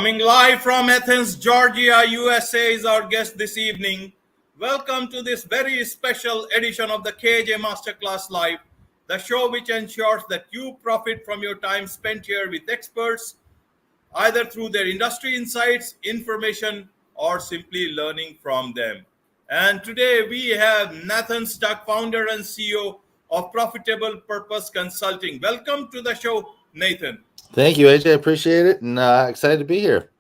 Coming live from Athens, Georgia, USA is our guest this evening. Welcome to this very special edition of the KJ Masterclass Live, the show which ensures that you profit from your time spent here with experts, either through their industry insights, information, or simply learning from them. And today we have Nathan Stuck, founder and CEO of Profitable Purpose Consulting. Welcome to the show, Nathan. Thank you, AJ. I appreciate it, and excited to be here.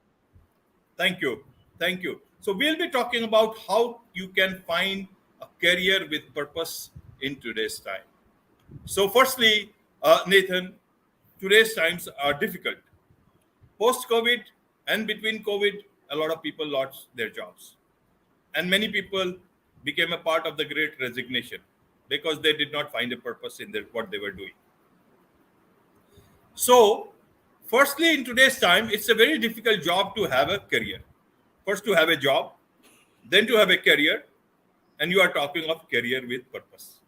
Thank you. Thank you. So we'll be talking about how you can find a career with purpose in today's time. So firstly, Nathan, today's times are difficult. Post-COVID and between COVID, a lot of people lost their jobs. And many people became a part of the great resignation because they did not find a purpose in what they were doing. So, firstly, in today's time, it's a very difficult job to have a career. First, to have a job, then to have a career, and you are talking of career with purpose.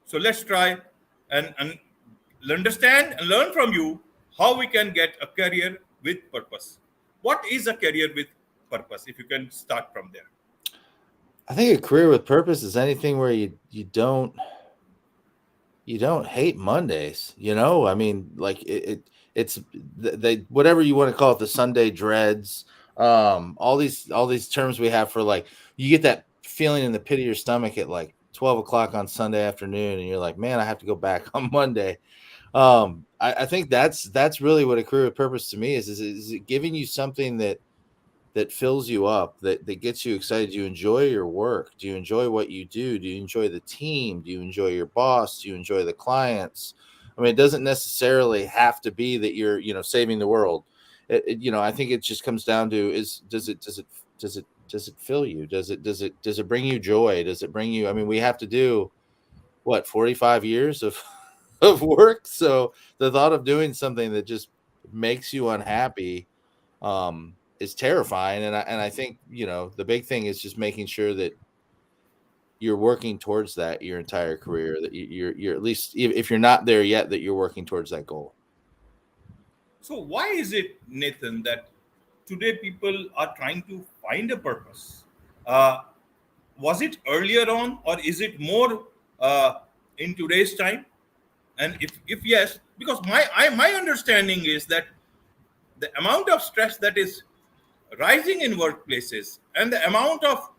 So, let's try and understand and learn from you how we can get a career with purpose. What is a career with purpose? If you can start from there. I think a career with purpose is anything where you don't hate Mondays. I mean, like it's they whatever you want to call it, the Sunday dreads, all these terms we have for, like, you get that feeling in the pit of your stomach at like 12 o'clock on Sunday afternoon, and you're like, man, I have to go back on Monday. I think that's really what a career with purpose to me is it giving you something that fills you up, that gets you excited. Do you enjoy your work? Do you enjoy what you do? Do you enjoy the team? Do you enjoy your boss? Do you enjoy the clients? I mean, it doesn't necessarily have to be that you're, saving the world. I think it just comes down to does it fill you? Does it bring you joy? Does it bring you, I mean, we have to do 45 years of work. So the thought of doing something that just makes you unhappy, is terrifying. And I think, the big thing is just making sure that you're working towards that your entire career, that you're at least, if you're not there yet, that you're working towards that goal. So why is it, Nathan, that today people are trying to find a purpose? Was it earlier on, or is it more in today's time? And if yes, because my understanding is that the amount of stress that is rising in workplaces and the amount of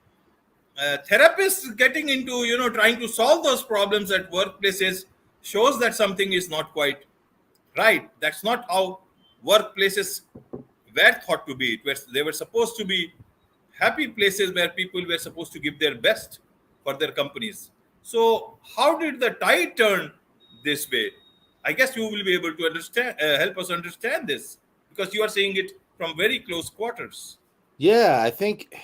therapists getting into trying to solve those problems at workplaces shows that something is not quite right. That's not how workplaces were thought to be. They were supposed to be happy places where people were supposed to give their best for their companies. So how did the tide turn this way? I guess you will be able to understand, help us understand this, because you are seeing it from very close quarters. Yeah, I think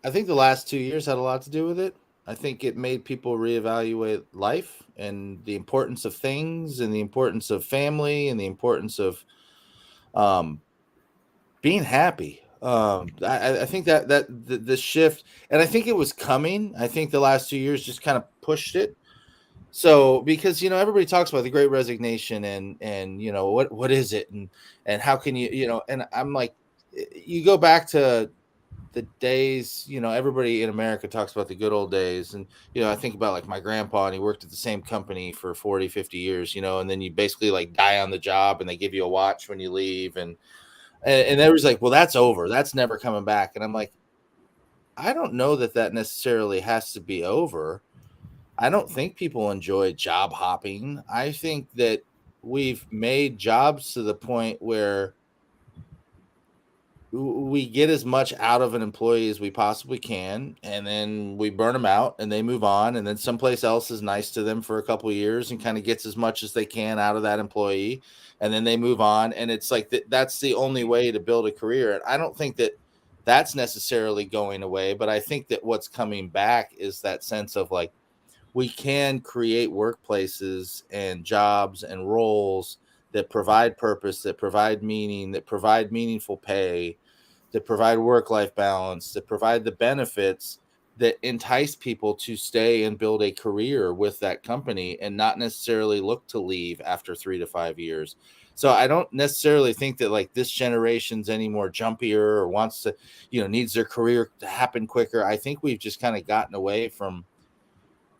the last 2 years had a lot to do with it. I think it made people reevaluate life and the importance of things and the importance of family and the importance of being happy. I think that the shift, and I think it was coming. I think the last 2 years just kind of pushed it. So, because, everybody talks about the great resignation and what is it? And how can you, and I'm like, you go back to the days, everybody in America talks about the good old days. And, I think about like my grandpa, and he worked at the same company for 40, 50 years, and then you basically like die on the job and they give you a watch when you leave. And everybody's like, well, that's over. That's never coming back. And I'm like, I don't know that necessarily has to be over. I don't think people enjoy job hopping. I think that we've made jobs to the point where we get as much out of an employee as we possibly can, and then we burn them out and they move on, and then someplace else is nice to them for a couple of years and kind of gets as much as they can out of that employee, and then they move on. And it's like that's the only way to build a career. And I don't think that that's necessarily going away, but I think that what's coming back is that sense of like, we can create workplaces and jobs and roles that provide purpose, that provide meaning, that provide meaningful pay, that provide work-life balance, that provide the benefits that entice people to stay and build a career with that company and not necessarily look to leave after 3 to 5 years. So I don't necessarily think that like this generation's any more jumpier or wants to, needs their career to happen quicker. I think we've just kind of gotten away from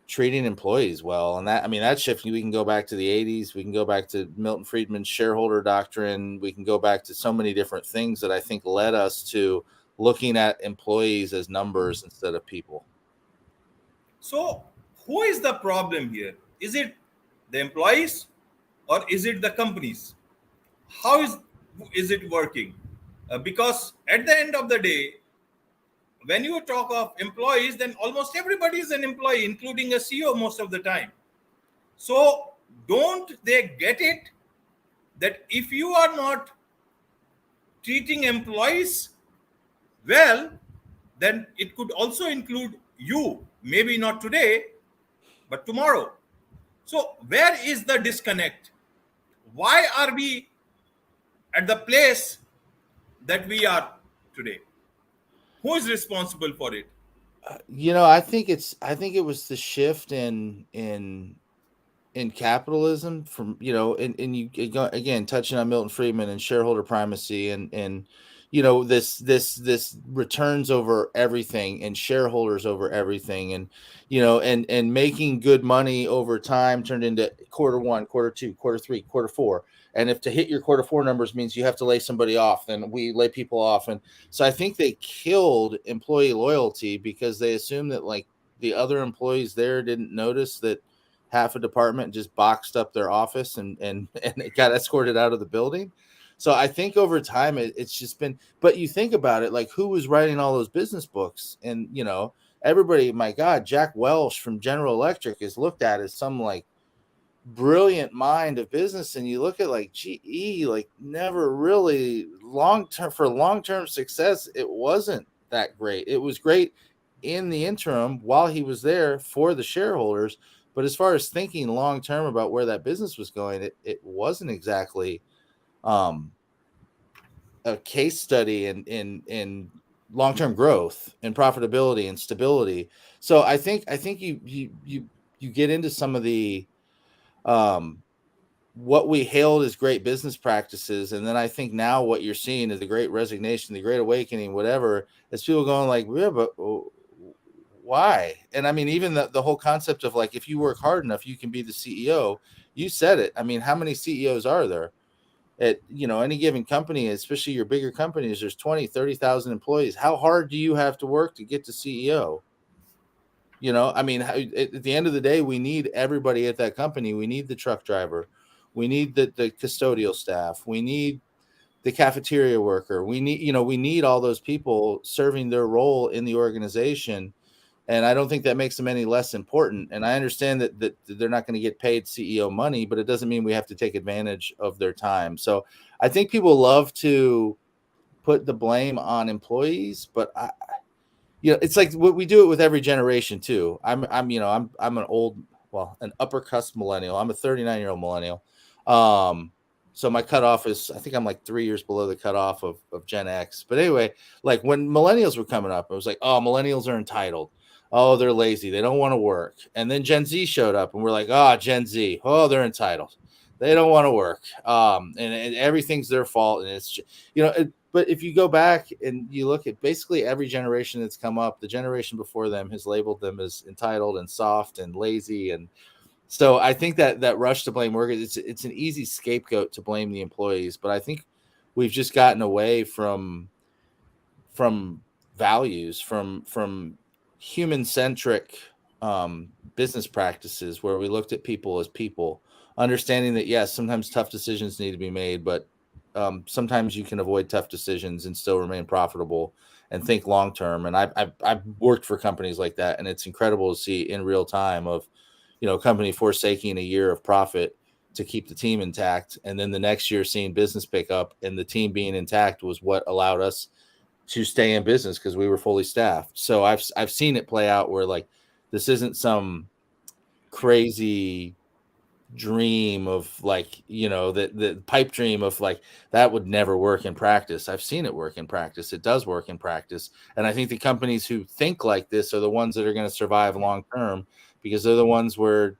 treating employees well. And that, I mean, that shift, we can go back to the 80s. We can go back to Milton Friedman's shareholder doctrine. We can go back to so many different things that I think led us to looking at employees as numbers instead of people. So, who is the problem here? Is it the employees or is it the companies? How is it working? Because at the end of the day, when you talk of employees, then almost everybody is an employee, including a CEO most of the time. So, don't they get it that if you are not treating employees well, then it could also include you, maybe not today, but tomorrow. So, where is the disconnect? Why are we at the place that we are today? Who is responsible for it? I think it was the shift in capitalism from, and you go again touching on Milton Friedman and shareholder primacy and this returns over everything and shareholders over everything, and and making good money over time turned into quarter one, quarter two, quarter three, quarter four. And if to hit your quarter four numbers means you have to lay somebody off, then we lay people off. And so I think they killed employee loyalty because they assumed that like the other employees there didn't notice that half a department just boxed up their office and it got escorted out of the building. So I think over time it's just been, but you think about it, like who was writing all those business books? And everybody, my God, Jack Welch from General Electric is looked at as some like brilliant mind of business. And you look at like GE, like never really long-term success. It wasn't that great. It was great in the interim while he was there for the shareholders. But as far as thinking long term about where that business was going, it wasn't exactly um, a case study in long term growth and profitability and stability. So I think you get into some of the what we hailed as great business practices, and then I think now what you're seeing is the Great Resignation, the Great Awakening, whatever. Is people going like, yeah, but why? And I mean, even the whole concept of like, if you work hard enough, you can be the CEO. You said it. I mean, how many CEOs are there at, any given company, especially your bigger companies? There's 20, 30,000 employees. How hard do you have to work to get to CEO? I mean, at the end of the day, we need everybody at that company. We need the truck driver. We need the custodial staff. We need the cafeteria worker. We need all those people serving their role in the organization. And I don't think that makes them any less important. And I understand that they're not going to get paid CEO money, but it doesn't mean we have to take advantage of their time. So I think people love to put the blame on employees, but it's like what we do it with every generation too. I'm an old, well, an upper cusp millennial. I'm a 39-year-old millennial. So my cutoff is, I think I'm like 3 years below the cutoff of Gen X. But anyway, like when millennials were coming up, it was like, oh, millennials are entitled. Oh, they're lazy. They don't want to work. And then Gen Z showed up and we're like, oh, Gen Z. Oh, they're entitled. They don't want to work. And everything's their fault. And it's, but if you go back and you look at basically every generation that's come up, the generation before them has labeled them as entitled and soft and lazy. And so I think that rush to blame workers, it's an easy scapegoat to blame the employees. But I think we've just gotten away from values, from human centric business practices where we looked at people as people, understanding that yes, sometimes tough decisions need to be made, but sometimes you can avoid tough decisions and still remain profitable and think long term. And I've worked for companies like that, and it's incredible to see in real time of a company forsaking a year of profit to keep the team intact, and then the next year seeing business pick up and the team being intact was what allowed us to stay in business because we were fully staffed. So I've seen it play out where like this isn't some crazy dream of like, the pipe dream of like that would never work in practice. I've seen it work in practice. It does work in practice. And I think the companies who think like this are the ones that are going to survive long term, because they're the ones where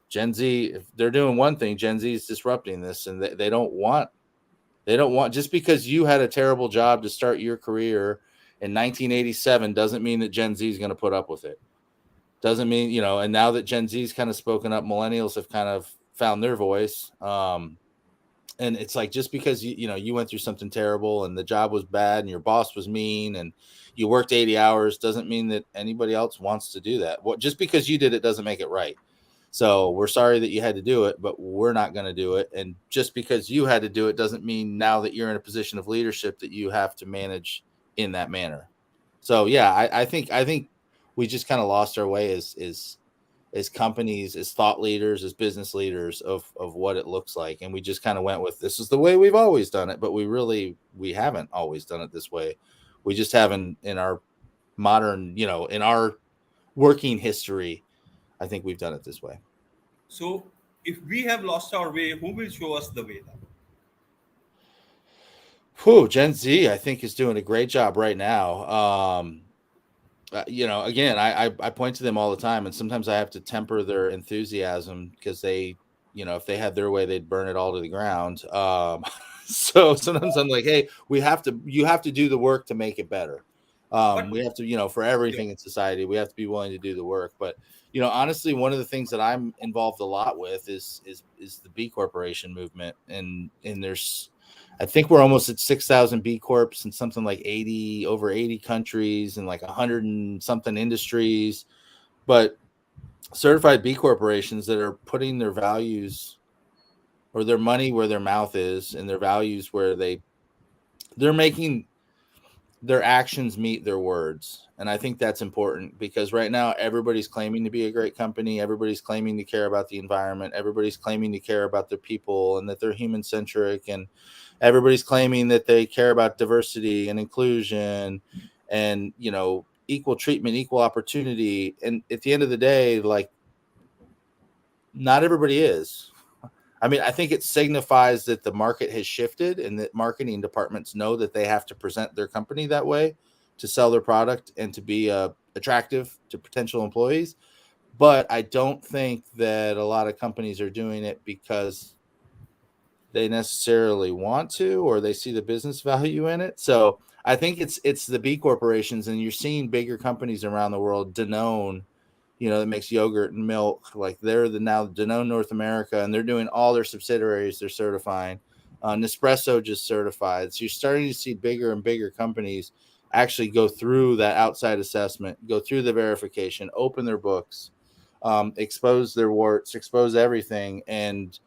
Gen Z, if they're doing one thing, Gen Z is disrupting this, and they don't want just because you had a terrible job to start your career in 1987 doesn't mean that Gen Z is going to put up with it. Doesn't mean, and now that Gen Z's kind of spoken up, millennials have kind of found their voice. And it's like, just because you went through something terrible and the job was bad and your boss was mean and you worked 80 hours doesn't mean that anybody else wants to do that. Just because you did it doesn't make it right. So we're sorry that you had to do it, but we're not going to do it. And just because you had to do it doesn't mean now that you're in a position of leadership that you have to manage in that manner. So yeah, I think we just kind of lost our way as companies, as thought leaders, as business leaders of what it looks like. And we just kind of went with, this is the way we've always done it. But we haven't always done it this way. We just haven't in our modern, in our working history. I think we've done it this way. So if we have lost our way, who will show us the way then? Whew, Gen Z, I think, is doing a great job right now. Again, I point to them all the time, and sometimes I have to temper their enthusiasm because if they had their way, they'd burn it all to the ground. So sometimes I'm like, hey, you have to do the work to make it better. But We have to, for yeah, everything in society, we have to be willing to do the work. But honestly, one of the things that I'm involved a lot with is the B Corporation movement, and I think we're almost at 6,000 B Corps in something like over 80 countries and like 100 and something industries. But certified B corporations that are putting their values or their money where their mouth is, and their values where they're making their actions meet their words. And I think that's important, because right now everybody's claiming to be a great company. Everybody's claiming to care about the environment. Everybody's claiming to care about their people and that they're human centric. And everybody's claiming that they care about diversity and inclusion and, equal treatment, equal opportunity. And at the end of the day, like, not everybody is. I mean, I think it signifies that the market has shifted and that marketing departments know that they have to present their company that way to sell their product and to be attractive to potential employees. But I don't think that a lot of companies are doing it because they necessarily want to, or they see the business value in it. So I think it's the B corporations, and you're seeing bigger companies around the world. Danone, that makes yogurt and milk. Like, they're now Danone North America, and they're doing all their subsidiaries. They're certifying. Nespresso just certified. So you're starting to see bigger and bigger companies actually go through that outside assessment, go through the verification, open their books, expose their warts, expose everything, and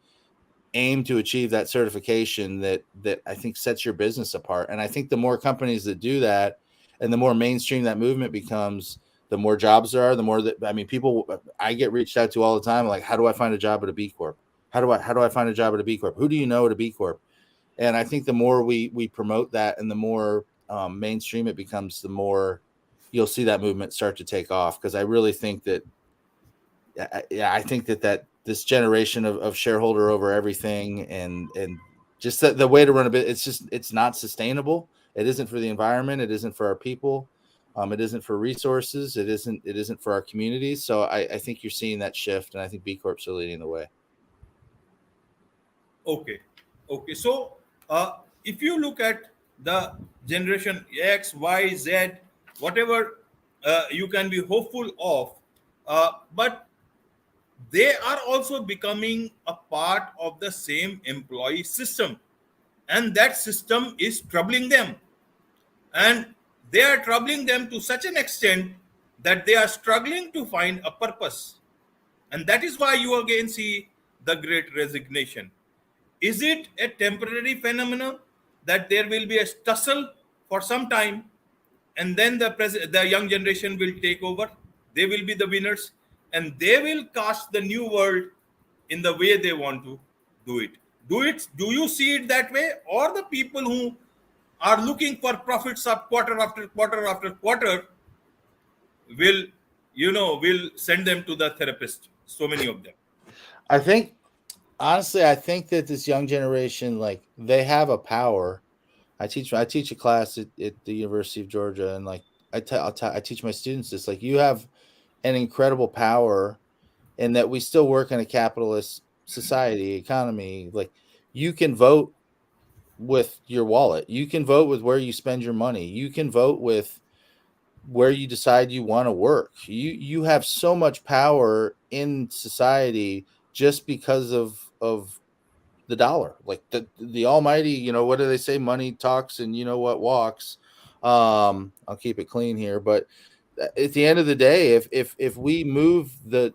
aim to achieve that certification that I think sets your business apart. And I think the more companies that do that, and the more mainstream that movement becomes, the more jobs there are. The more that, I mean, people I get reached out to all the time, like, how do I find a job at a B Corp? How do I find a job at a B Corp? Who do you know at a B Corp? And I think the more we promote that, and the more mainstream it becomes, the more you'll see that movement start to take off. Because I really think that, yeah, I think that this generation of shareholder over everything, and just the way to run a bit, it's not sustainable. It isn't for the environment. It isn't for our people. It isn't for resources. It isn't for our communities. So I think you're seeing that shift, and I think B Corps are leading the way. okay, okay. So if you look at the generation X, Y, Z, whatever you can be hopeful of, but they are also becoming a part of the same employee system, and that system is troubling them, and they are troubling them to such an extent that they are struggling to find a purpose. And that is why you again see the great resignation. Is it a temporary phenomenon that there will be a tussle for some time, and then the young generation will take over? They will be the winners, and they will cast the new world in the way they want to do it. Do you see it that way, or the people who are looking for profits of quarter after quarter after quarter will send them to the therapist? So many of them. I think. Honestly, I think that this young generation, like, they have a power. I teach a class at the University of Georgia, and like I teach my students this. Like, you have an incredible power, and that we still work in a capitalist society economy. Like, you can vote with your wallet. You can vote with where you spend your money. You can vote with where you decide you want to work. You have so much power in society just because of the dollar. Like the almighty, what do they say? Money talks, and you know what walks. I'll keep it clean here, but at the end of the day, if we move the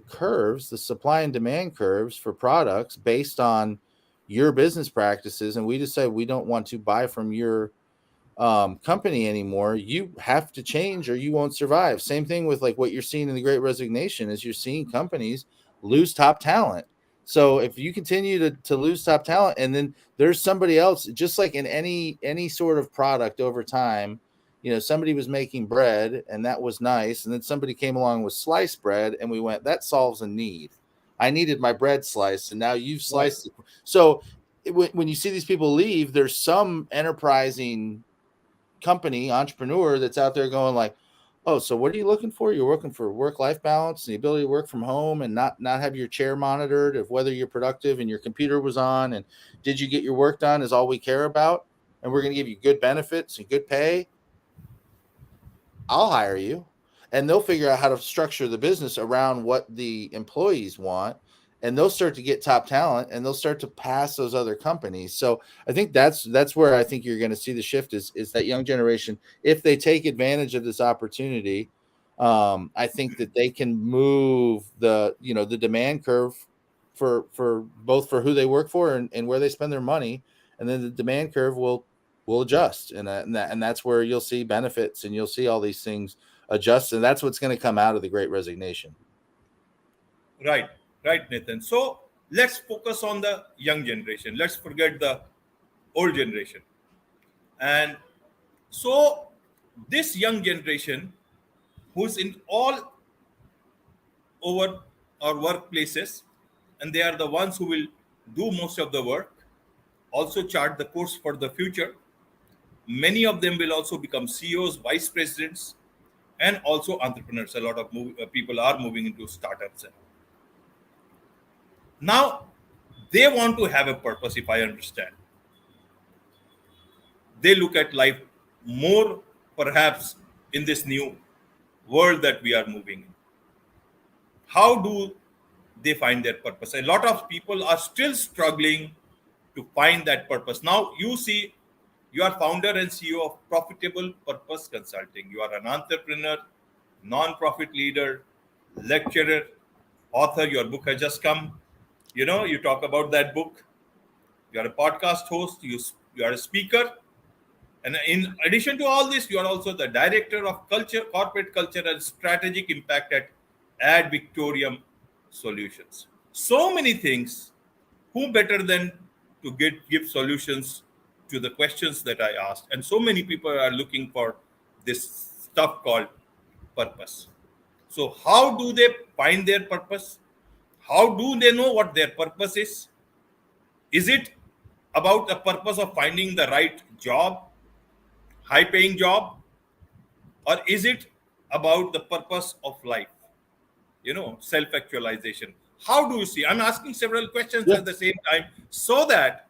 curves, the supply and demand curves for products based on your business practices, and we decide we don't want to buy from your company anymore, you have to change or you won't survive. Same thing with like what you're seeing in the Great Resignation is you're seeing companies lose top talent. So if you continue to lose top talent, and then there's somebody else, just like in any sort of product over time, somebody was making bread and that was nice, and then somebody came along with sliced bread, and we went, that solves a need. I needed my bread sliced, and now you've Right. sliced it. So when you see these people leave, there's some enterprising company entrepreneur that's out there going like, oh, so what are you looking for? You're looking for work-life balance, the ability to work from home, and not have your chair monitored of whether you're productive and your computer was on, and did you get your work done is all we care about, and we're going to give you good benefits and good pay. I'll hire you. And they'll figure out how to structure the business around what the employees want. And they'll start to get top talent, and they'll start to pass those other companies. So I think that's where I think you're going to see the shift is that young generation. If they take advantage of this opportunity, I think that they can move the demand curve for both for who they work for, and where they spend their money, and then the demand curve will adjust, and that's where you'll see benefits, and you'll see all these things adjust, and that's what's going to come out of the Great Resignation. Right, right, Nathan. So let's focus on the young generation. Let's forget the old generation. And so this young generation, who's in all over our workplaces, and they are the ones who will do most of the work, also chart the course for the future. Many of them will also become CEOs, vice presidents, and also entrepreneurs. A lot of people are moving into startups. Now, they want to have a purpose, if I understand. They look at life more, perhaps, in this new world that we are moving in. How do they find their purpose? A lot of people are still struggling to find that purpose. Now, you see, you are founder and CEO of Profitable Purpose Consulting. You are an entrepreneur, non-profit leader, lecturer, author. Your book has just come. You talk about that book. You are a podcast host. You are a speaker. And in addition to all this, you are also the director of culture, corporate culture, and strategic impact at Ad Victoriam Solutions. So many things. Who better than to give solutions to the questions that I asked? And so many people are looking for this stuff called purpose. So, how do they find their purpose? How do they know what their purpose is? Is it about the purpose of finding the right job, high paying job, or is it about the purpose of life, self actualization? How do you see? I'm asking several questions Yeah. at the same time so that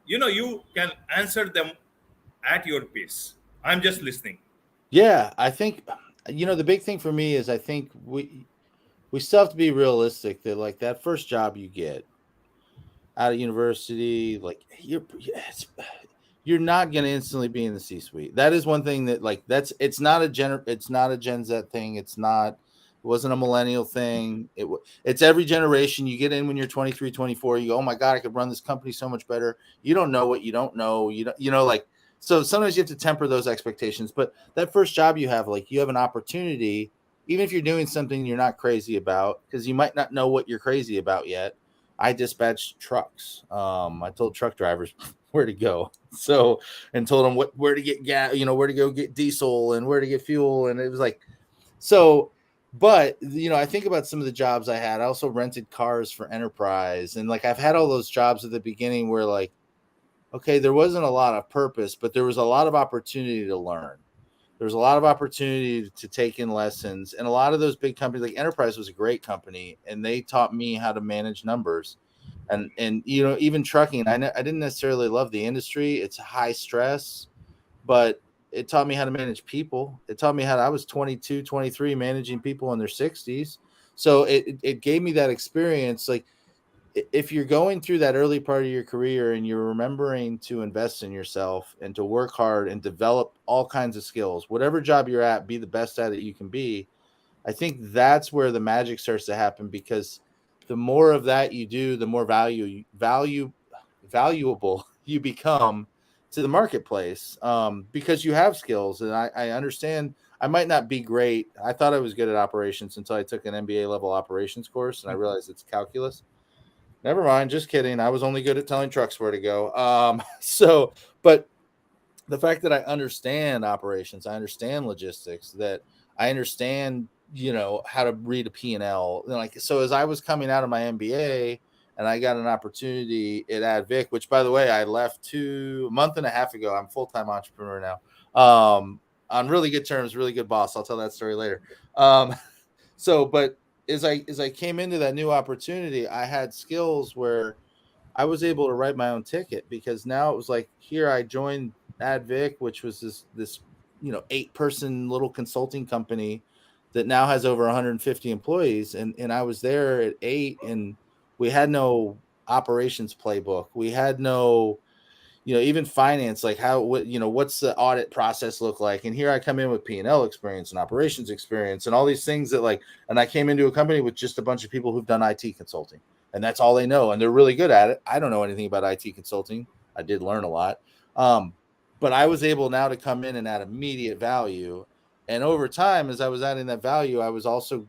you can answer them at your pace. I'm just listening. Yeah, I think the big thing for me is I think we still have to be realistic that like that first job you get out of university, like you're not going to instantly be in the C-suite. That is one thing that like it's not a Gen Z thing. It wasn't a millennial thing. It's every generation. You get in when you're 23, 24. You go, oh my god, I could run this company so much better. You don't know what you don't know. Like, so sometimes you have to temper those expectations. But that first job you have, like, you have an opportunity, even if you're doing something you're not crazy about, because you might not know what you're crazy about yet. I dispatched trucks. I told truck drivers where to go. So, and told them where to get gas, where to go get diesel and where to get fuel. And it was like, so But I think about some of the jobs I had. I also rented cars for enterprise, and like I've had all those jobs at the beginning where like, okay, there wasn't a lot of purpose, but there was a lot of opportunity to learn. There was a lot of opportunity to take in lessons, and a lot of those big companies, like Enterprise, was a great company, and they taught me how to manage numbers. And even trucking, I didn't necessarily love the industry. It's high stress, but it taught me how to manage people. It taught me how to, I was 22, 23, managing people in their 60s. So it gave me that experience. Like if you're going through that early part of your career and you're remembering to invest in yourself and to work hard and develop all kinds of skills, whatever job you're at, be the best at it you can be. I think that's where the magic starts to happen, because the more of that you do, the more valuable you become to the marketplace, because you have skills. And I understand I might not be great. I thought I was good at operations until I took an MBA level operations course and I realized it's calculus. Never mind, just kidding. I was only good at telling trucks where to go. But the fact that I understand operations, I understand logistics, that I understand, how to read a P&L. Like, so as I was coming out of my MBA and I got an opportunity at Ad Vic, which by the way, I left a month and a half ago. I'm a full-time entrepreneur now. On really good terms, really good boss. I'll tell that story later. Um, but as I came into that new opportunity, I had skills where I was able to write my own ticket, because now it was like, here I joined Advic, which was this 8-person little consulting company that now has over 150 employees, and I was there at 8, and we had no operations playbook. We had no, even finance, like what's the audit process look like? And here I come in with P&L experience and operations experience and all these things that like, and I came into a company with just a bunch of people who've done IT consulting, and that's all they know, and they're really good at it. I don't know anything about IT consulting. I did learn a lot. Um, but I was able now to come in and add immediate value. And over time, as I was adding that value, I was also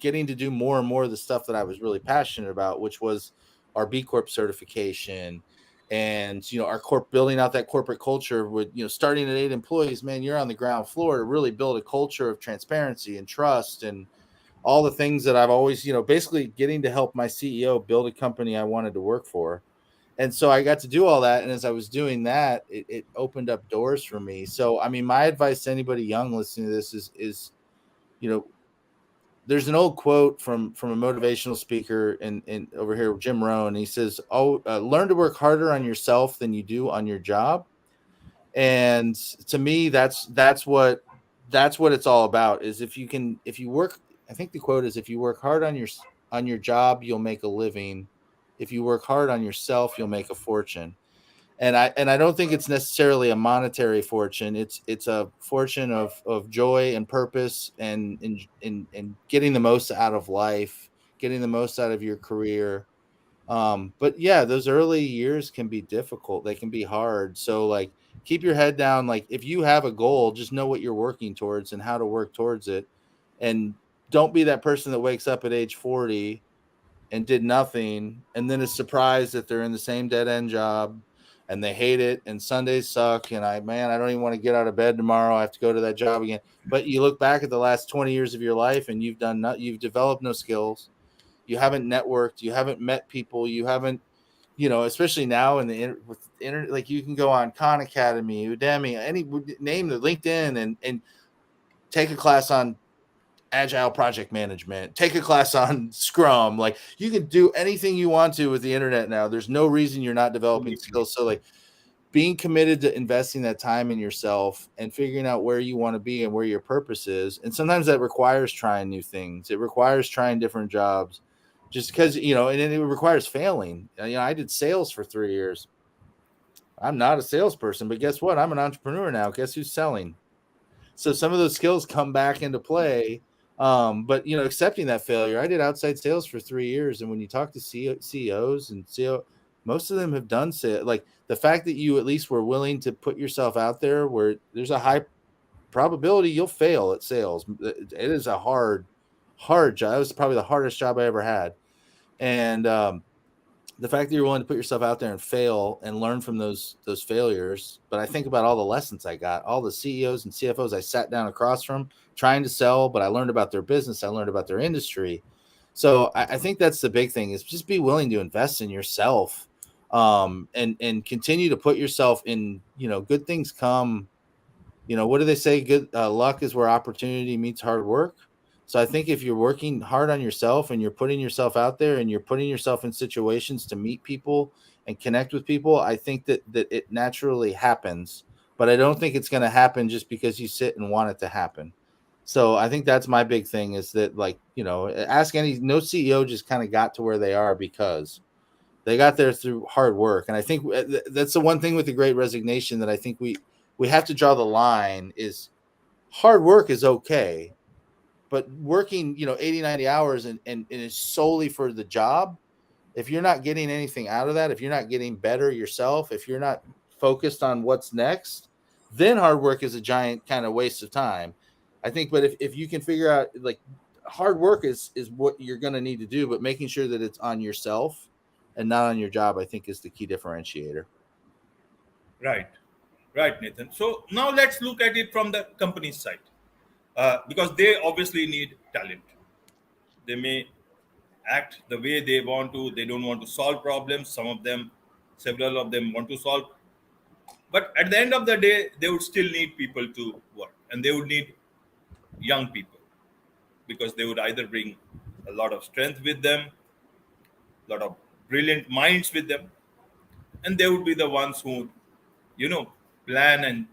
getting to do more and more of the stuff that I was really passionate about, which was our B Corp certification, and our corp, building out that corporate culture with starting at 8 employees. Man, you're on the ground floor to really build a culture of transparency and trust and all the things that I've always, basically getting to help my CEO build a company I wanted to work for. And so I got to do all that, and as I was doing that, it opened up doors for me. So I mean, my advice to anybody young listening to this is you know there's an old quote from a motivational speaker in over here, Jim Rohn. He says, "Oh, learn to work harder on yourself than you do on your job." And to me, that's what it's all about. Is if you work. I think the quote is, "If you work hard on your job, you'll make a living. If you work hard on yourself, you'll make a fortune." And I don't think it's necessarily a monetary fortune. It's a fortune of joy and purpose, and in getting the most out of life, getting the most out of your career. But yeah, those early years can be difficult. They can be hard. So like, keep your head down. Like, if you have a goal, just know what you're working towards and how to work towards it. And don't be that person that wakes up at age 40 and did nothing and then is surprised that they're in the same dead end job and they hate it and Sundays suck, and I don't even want to get out of bed tomorrow. I have to go to that job again. But you look back at the last 20 years of your life and you've developed no skills. You haven't networked, you haven't met people, you haven't, especially now in with the internet, like you can go on Khan Academy, Udemy, any name, the LinkedIn, and take a class on agile project management, take a class on Scrum. Like, you can do anything you want to with the internet now. There's no reason you're not developing Absolutely. skills. So like, being committed to investing that time in yourself and figuring out where you want to be and where your purpose is. And sometimes that requires trying new things. It requires trying different jobs, just because, and it requires failing. I did sales for 3 years. I'm not a salesperson, but guess what? I'm an entrepreneur now. Guess who's selling? So some of those skills come back into play. But accepting that failure. I did outside sales for 3 years, and when you talk to CEOs and CEO, most of them have done sales. Like, the fact that you at least were willing to put yourself out there, where there's a high probability you'll fail at sales. It is a hard job. It was probably the hardest job I ever had, and the fact that you're willing to put yourself out there and fail and learn from those failures. But I think about all the lessons I got, all the CEOs and CFOs I sat down across from trying to sell, but I learned about their business, I learned about their industry. So I think that's the big thing, is just be willing to invest in yourself, and continue to put yourself in, good things come. What do they say? Good luck is where opportunity meets hard work. So I think if you're working hard on yourself and you're putting yourself out there and you're putting yourself in situations to meet people and connect with people, I think that it naturally happens. But I don't think it's going to happen just because you sit and want it to happen. So I think that's my big thing, is that, like, ask any no CEO just kind of got to where they are because they got there through hard work. And I think that's the one thing with the Great Resignation that I think we have to draw the line is hard work is okay, but working 80, 90 hours and is solely for the job, if you're not getting anything out of that, if you're not getting better yourself, if you're not focused on what's next, then hard work is a giant kind of waste of time, I think. But if you can figure out, like, hard work is what you're going to need to do, but making sure that it's on yourself and not on your job, I think, is the key differentiator. Right, right, Nathan. So now let's look at it from the company's side, because they obviously need talent. They may act the way they want to. They don't want to solve problems. Several of them want to solve. But at the end of the day, they would still need people to work, and they would need young people, because they would either bring a lot of strength with them, a lot of brilliant minds with them, and they would be the ones who, you know, plan and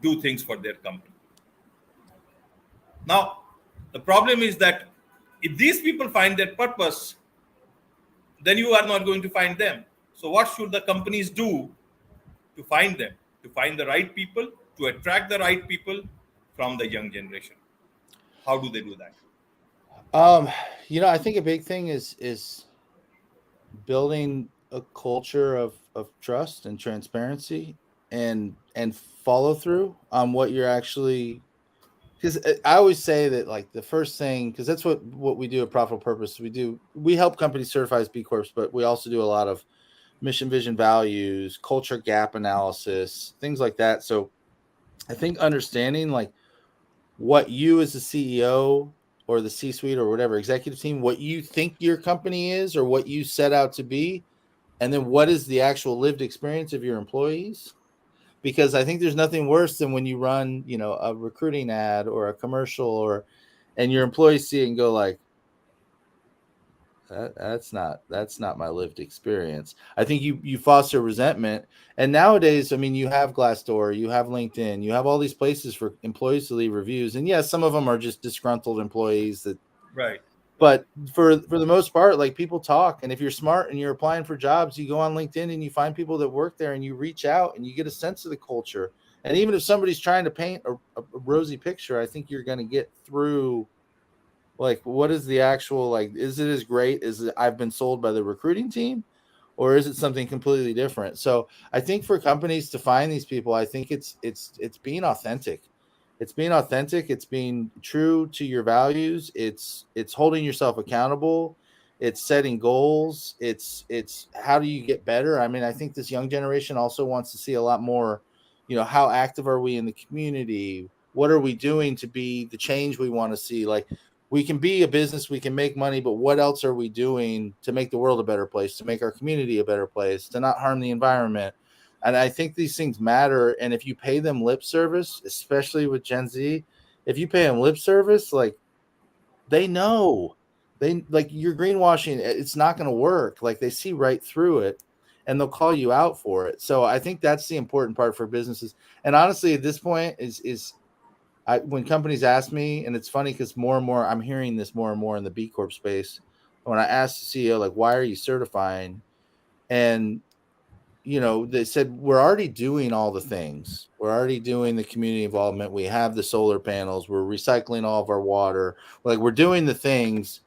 do things for their company. Now, the problem is that if these people find their purpose, then you are not going to find them. So, what should the companies do to find them, to find the right people, to attract the right people from the young generation? How do they do that? Um, I think a big thing is building a culture of trust and transparency and follow through on what you're actually, because I always say that, like, the first thing, because that's what we do at Profitable Purpose. We help companies certify as B Corps, but we also do a lot of mission, vision, values, culture gap analysis, things like that. So I think understanding, like, what you as the CEO or the C-suite or whatever executive team, what you think your company is or what you set out to be, and then what is the actual lived experience of your employees. Because I think there's nothing worse than when you run, a recruiting ad or a commercial, and your employees see it and go like, that's not my lived experience. I think you foster resentment. And nowadays, I mean, you have Glassdoor, you have LinkedIn, you have all these places for employees to leave reviews. And yes, some of them are just disgruntled employees that, Right, right, but for the most part, like, people talk. And if you're smart and you're applying for jobs, you go on LinkedIn and you find people that work there and you reach out and you get a sense of the culture. And even if somebody's trying to paint a rosy picture, I think you're going to get through, like, what is the actual, like, is it as great as I've been sold by the recruiting team, or is it something completely different? So I think for companies to find these people, I think it's being authentic. It's being authentic. It's being true to your values. It's holding yourself accountable. It's setting goals. It's how do you get better? I mean, I think this young generation also wants to see a lot more, how active are we in the community? What are we doing to be the change we want to see? Like, we can be a business, we can make money, but what else are we doing to make the world a better place, to make our community a better place, to not harm the environment? And I think these things matter. And if you pay them lip service, especially with Gen Z, if you pay them lip service, like, they know, they, like, you're greenwashing, it's not going to work. Like, they see right through it and they'll call you out for it. So I think that's the important part for businesses. And honestly, at this point is when companies ask me, and it's funny because more and more I'm hearing this more and more in the B Corp space. When I asked the CEO, like, why are you certifying? And, they said, we're already doing all the things. We're already doing the community involvement. We have the solar panels. We're recycling all of our water. Like, we're doing the things,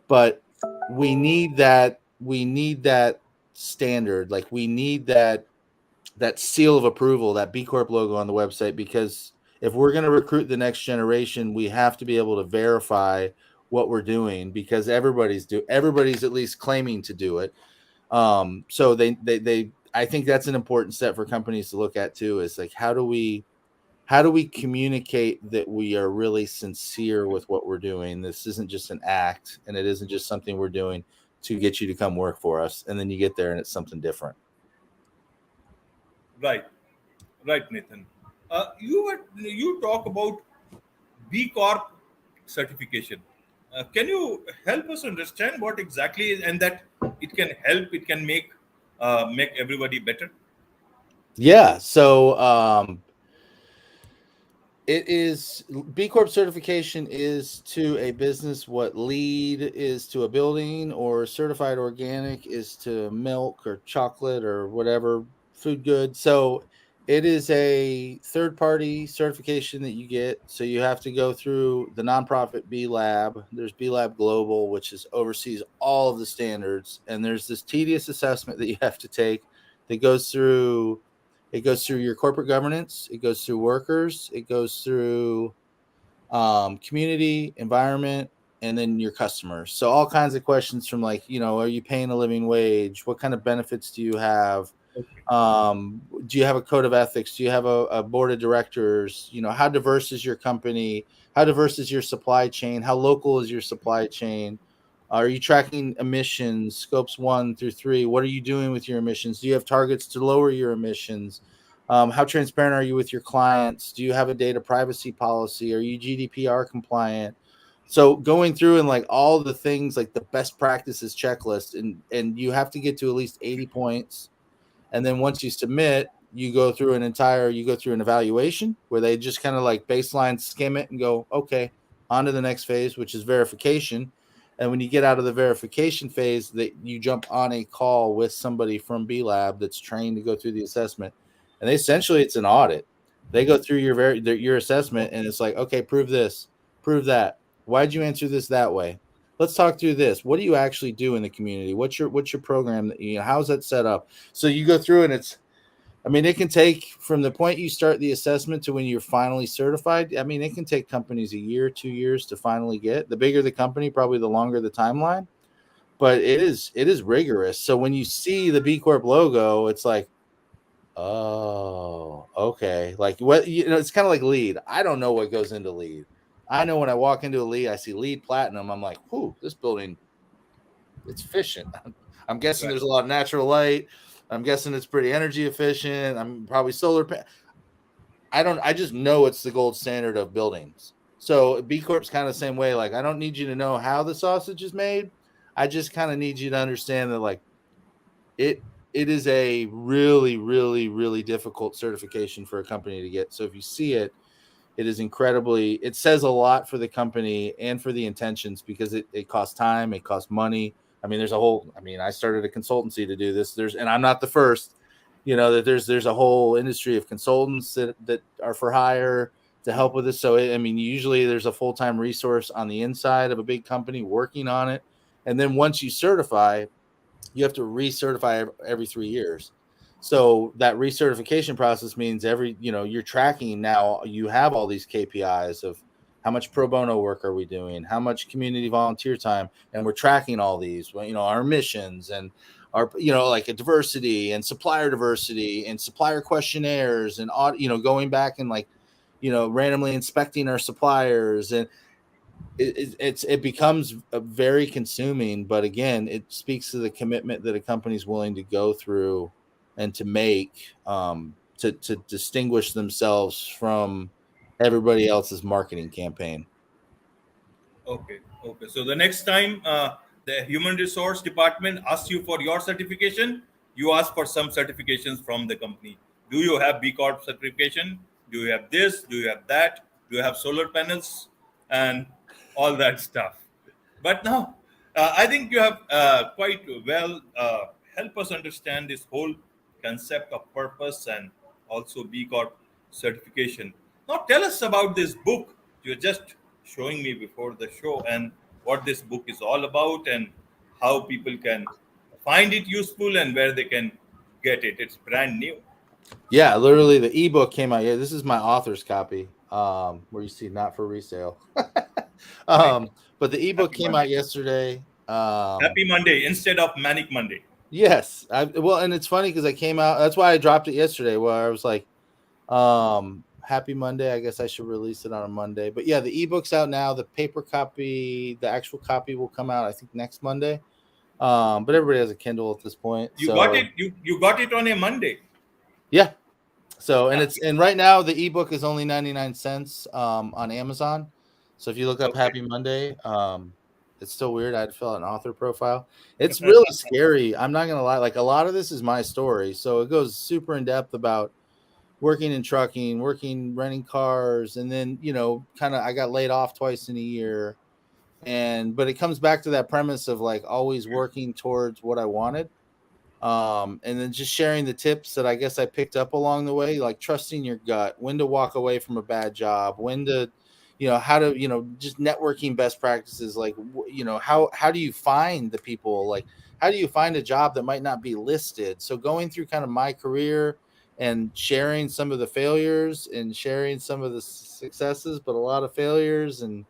but we need that standard. Like, we need that seal of approval, that B Corp logo on the website, because if we're going to recruit the next generation, we have to be able to verify what we're doing, because everybody's at least claiming to do it. So they I think that's an important step for companies to look at too. Is like how do we communicate that we are really sincere with what we're doing? This isn't just an act, and it isn't just something we're doing to get you to come work for us, and then you get there and it's something different. Right, right, Nathan. You talk about B Corp certification. Can you help us understand what exactly is, and that it can help, it can make everybody better? Yeah. So it is B Corp certification is to a business what LEED is to a building, or certified organic is to milk or chocolate or whatever food good. So it is a third party certification that you get. So you have to go through the nonprofit B Lab. There's B Lab Global, which is oversees all of the standards. And there's this tedious assessment that you have to take that goes through your corporate governance. It goes through workers. It goes through community, environment, and then your customers. So all kinds of questions from like, are you paying a living wage? What kind of benefits do you have? Okay. Do you have a code of ethics? Do you have a board of directors? How diverse is your company? How diverse is your supply chain? How local is your supply chain? Are you tracking emissions, scopes 1 through 3? What are you doing with your emissions? Do you have targets to lower your emissions? How transparent are you with your clients? Do you have a data privacy policy? Are you GDPR compliant? So going through and like all the things like the best practices checklist, and you have to get to at least 80 points, and then once you submit, you go through an evaluation where they just kind of like baseline skim it and go, okay, on to the next phase, which is verification. And when you get out of the verification phase, that you jump on a call with somebody from B Lab that's trained to go through the assessment. And essentially it's an audit. They go through your assessment, and it's like, okay, prove this, prove that. Why'd you answer this that way? Let's talk through this. What do you actually do in the community? What's your program? How's that set up? So you go through, and it can take from the point you start the assessment to when you're finally certified. It can take companies a year, 2 years to finally get. The bigger the company, probably the longer the timeline, but it is rigorous. So when you see the B Corp logo, it's like, oh, okay. Like what, it's kind of like lead. I don't know what goes into lead. I know when I walk into a lead, I see lead platinum. I'm like, whoo, this building, it's efficient. I'm guessing Right. there's a lot of natural light. I'm guessing it's pretty energy efficient. I'm probably I just know it's the gold standard of buildings. So B Corp's kind of the same way. Like, I don't need you to know how the sausage is made. I just kind of need you to understand that like it it is a really, really, really difficult certification for a company to get. So if you see it, it says a lot for the company and for the intentions, because it costs time, it costs money. I started a consultancy to do this. And I'm not the first, that there's a whole industry of consultants that are for hire to help with this. So, usually there's a full-time resource on the inside of a big company working on it. And then once you certify, you have to recertify every 3 years. So that recertification process means you're tracking now. You have all these KPIs of how much pro bono work are we doing, how much community volunteer time, and we're tracking all these. Our missions and our like a diversity and supplier questionnaires and going back and like randomly inspecting our suppliers. And it becomes a very consuming, but again, it speaks to the commitment that a company's willing to go through and to make, to distinguish themselves from everybody else's marketing campaign. Okay, okay. So the next time the human resource department asks you for your certification, you ask for some certifications from the company. Do you have B Corp certification? Do you have this? Do you have that? Do you have solar panels and all that stuff? But now, I think you have quite well help us understand this whole concept of purpose and also B Corp certification. Now, tell us about this book you're just showing me before the show, and what this book is all about, and how people can find it useful and where they can get it. It's brand new. Yeah, literally the ebook came out. Yeah, this is my author's copy, where you see not for resale. Great. But the ebook Happy came Monday. out yesterday. Happy Monday instead of Manic Monday. Yes. Well, and it's funny because I came out. That's why I dropped it yesterday. Where I was like, happy Monday. I guess I should release it on a Monday. But yeah, the ebook's out now. The paper copy, the actual copy will come out, I think, next Monday. But everybody has a Kindle at this point. You got So it. You got it on a Monday. yeah. So and right now the ebook is only 99 cents on Amazon. So if you look up Okay. Happy Monday, it's still weird. I had to fill out an author profile. It's really scary. I'm not gonna lie. Like a lot of this is my story. So it goes super in depth about working in trucking, working renting cars, and then kind of I got laid off twice in a year. And but it comes back to that premise of like always working towards what I wanted, and then just sharing the tips that I guess I picked up along the way, like trusting your gut, when to walk away from a bad job, when to how to just networking best practices, like how do you find the people, like how do you find a job that might not be listed. So going through kind of my career and sharing some of the failures and sharing some of the successes, but a lot of failures. And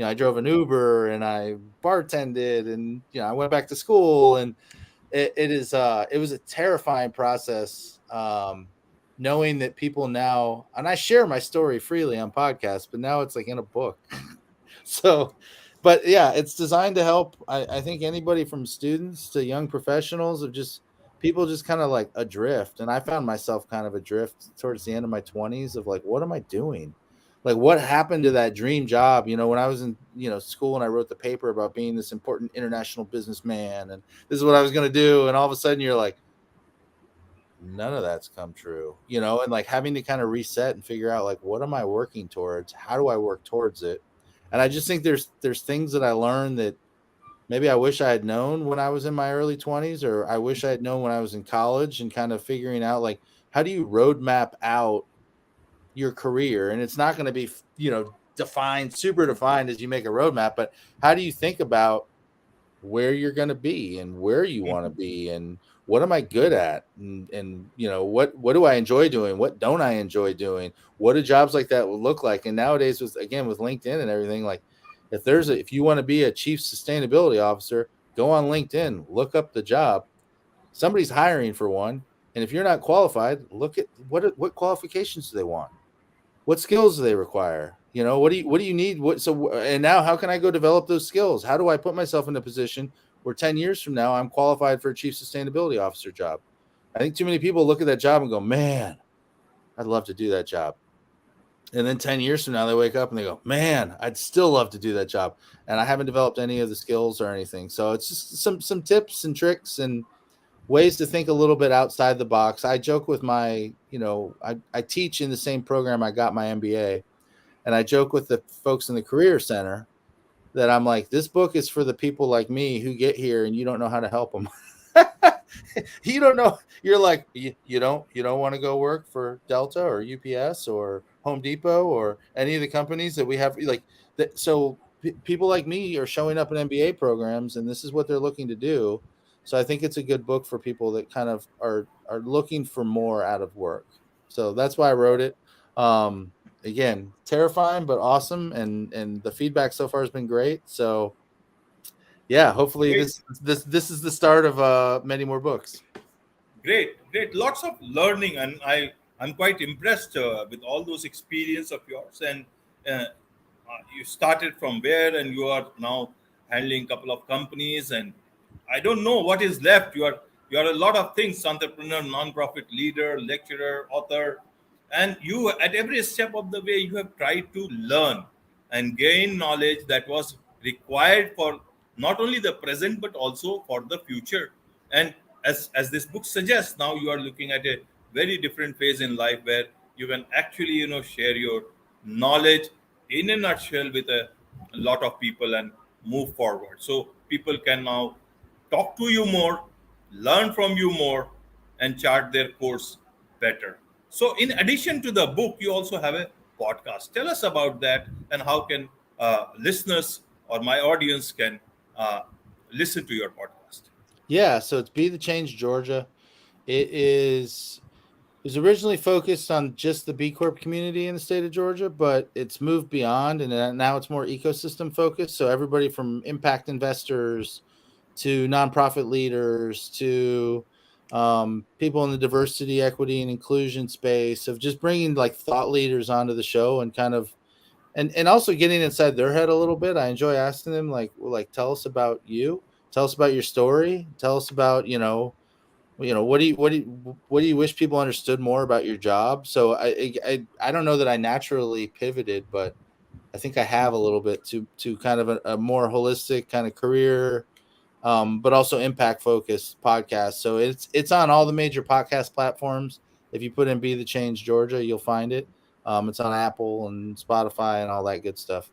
I drove an Uber and I bartended, and I went back to school. And it was a terrifying process, knowing that people now, and I share my story freely on podcasts, but now it's like in a book. So but yeah, it's designed to help, I think, anybody from students to young professionals, of just people just kind of like adrift. And I found myself kind of adrift towards the end of my 20s of like, what am I doing? Like, what happened to that dream job? When I was in school and I wrote the paper about being this important international businessman, and this is what I was going to do, and all of a sudden you're like, none of that's come true. And like having to kind of reset and figure out, like, what am I working towards? How do I work towards it? And I just think there's things that I learned that maybe I wish I had known when I was in my early 20s, or I wish I had known when I was in college, and kind of figuring out, like, how do you roadmap out your career? And it's not going to be defined, super defined as you make a roadmap, but how do you think about where you're going to be and where you want to Mhm. be, and what am I good at, and what do I enjoy doing, what don't I enjoy doing, what do jobs like that will look like. And nowadays, with LinkedIn and everything, like, if you want to be a chief sustainability officer, go on LinkedIn, look up the job. Somebody's hiring for one, and if you're not qualified, look at what qualifications do they want, what skills do they require, what do you need, and now how can I go develop those skills? How do I put myself in a position where 10 years from now I'm qualified for a chief sustainability officer job? I think too many people look at that job and go, man, I'd love to do that job. And then 10 years from now they wake up and they go, man, I'd still love to do that job, and I haven't developed any of the skills or anything. So it's just some tips and tricks and ways to think a little bit outside the box. I joke with I teach in the same program I got my MBA. And I joke with the folks in the career center that I'm like, this book is for the people like me who get here and you don't know how to help them. You don't know. You're like, you don't want to go work for Delta or UPS or Home Depot or any of the companies that we have, like that. So people like me are showing up in MBA programs, and this is what they're looking to do. So I think it's a good book for people that kind of are looking for more out of work. So that's why I wrote it. Again, terrifying but awesome, and the feedback so far has been great. So yeah, hopefully Great. this is the start of many more books. Great, great. Lots of learning, and I'm quite impressed with all those experience of yours. And you started from where, and you are now handling a couple of companies. And I don't know what is left. You are a lot of things: entrepreneur, non-profit leader, lecturer, author, and you at every step of the way you have tried to learn and gain knowledge that was required for not only the present but also for the future. And as this book suggests, now you are looking at a very different phase in life where you can actually share your knowledge in a nutshell with a lot of people and move forward, so people can now talk to you more, learn from you more, and chart their course better. So, in addition to the book, you also have a podcast. Tell us about that, and how can listeners or my audience can uh, listen to your podcast. Yeah, so it's Be the Change Georgia. It was originally focused on just the B Corp community in the state of Georgia, but it's moved beyond, and now it's more ecosystem focused. So everybody from impact investors to nonprofit leaders, to people in the diversity, equity, and inclusion space, of just bringing like thought leaders onto the show and kind of and also getting inside their head a little bit. I enjoy asking them like, tell us about you, tell us about your story, tell us about what do you wish people understood more about your job. So I don't know that I naturally pivoted, but I think I have a little bit to kind of a more holistic kind of career, but also impact focused podcast. So it's on all the major podcast platforms. If you put in "Be the Change Georgia," you'll find it. It's on Apple and Spotify and all that good stuff.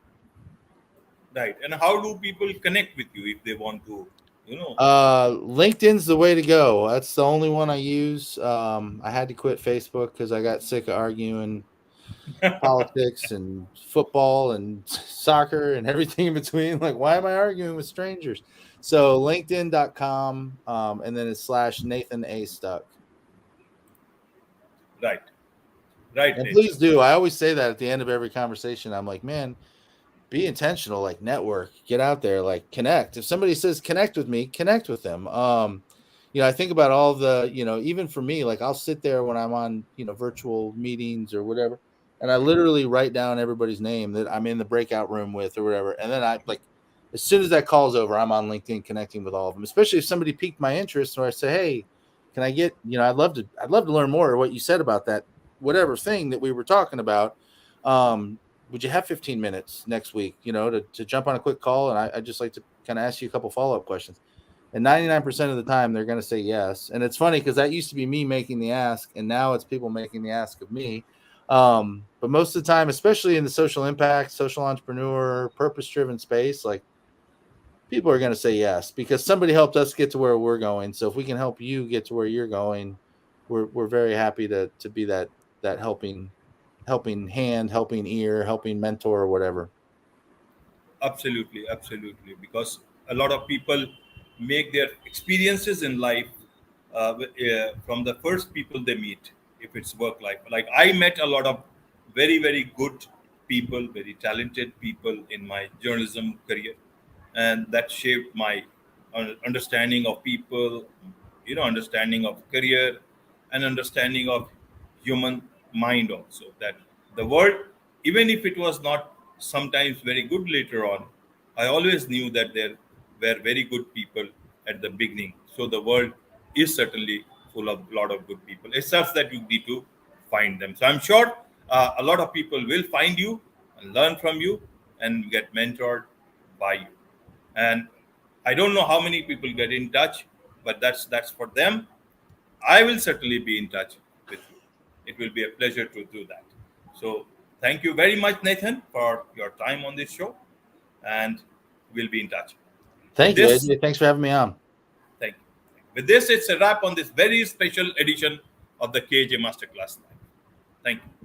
Right. And how do people connect with you if they want to, you know? LinkedIn's the way to go. That's the only one I use. I had to quit Facebook because I got sick of arguing politics and football and soccer and everything in between. Like, why am I arguing with strangers? So linkedin.com, and then it's /Nathan A. Stuck. Right. Right, And Nathan. please do. I always say that at the end of every conversation. I'm like, man, be intentional, like network, get out there, like connect. If somebody says connect with me, connect with them. I think about all the, even for me, like I'll sit there when I'm on, virtual meetings or whatever, and I literally write down everybody's name that I'm in the breakout room with or whatever. And then I like, as soon as that call's over, I'm on LinkedIn connecting with all of them, especially if somebody piqued my interest or I say, hey, can I get, I'd love to learn more of what you said about that, whatever thing that we were talking about. Would you have 15 minutes next week, to jump on a quick call? And I just like to kind of ask you a couple follow-up questions. And 99% of the time, they're going to say yes. And it's funny because that used to be me making the ask, and now it's people making the ask of me. But most of the time, especially in the social impact, social entrepreneur, purpose-driven space, like people are going to say yes because somebody helped us get to where we're going. So if we can help you get to where you're going, we're very happy to be that helping hand, helping ear, helping mentor, or whatever. Absolutely, absolutely. Because a lot of people make their experiences in life from the first people they meet, if it's work life. Like I met a lot of very, very good people, very talented people in my journalism career, and that shaped my understanding of people, understanding of career, and understanding of human mind also. That the world, even if it was not sometimes very good later on, I always knew that there were very good people at the beginning. So the world is certainly full of a lot of good people. It's just that you need to find them. So I'm sure a lot of people will find you and learn from you and get mentored by you. And I don't know how many people get in touch, but that's for them. I will certainly be in touch with you. It will be a pleasure to do that. So thank you very much, Nathan, for your time on this show, and we'll be in touch. With Thank you, this, AJ. Thanks for having me on. thank you. With this, it's a wrap on this very special edition of the KJ Masterclass Live. Thank you.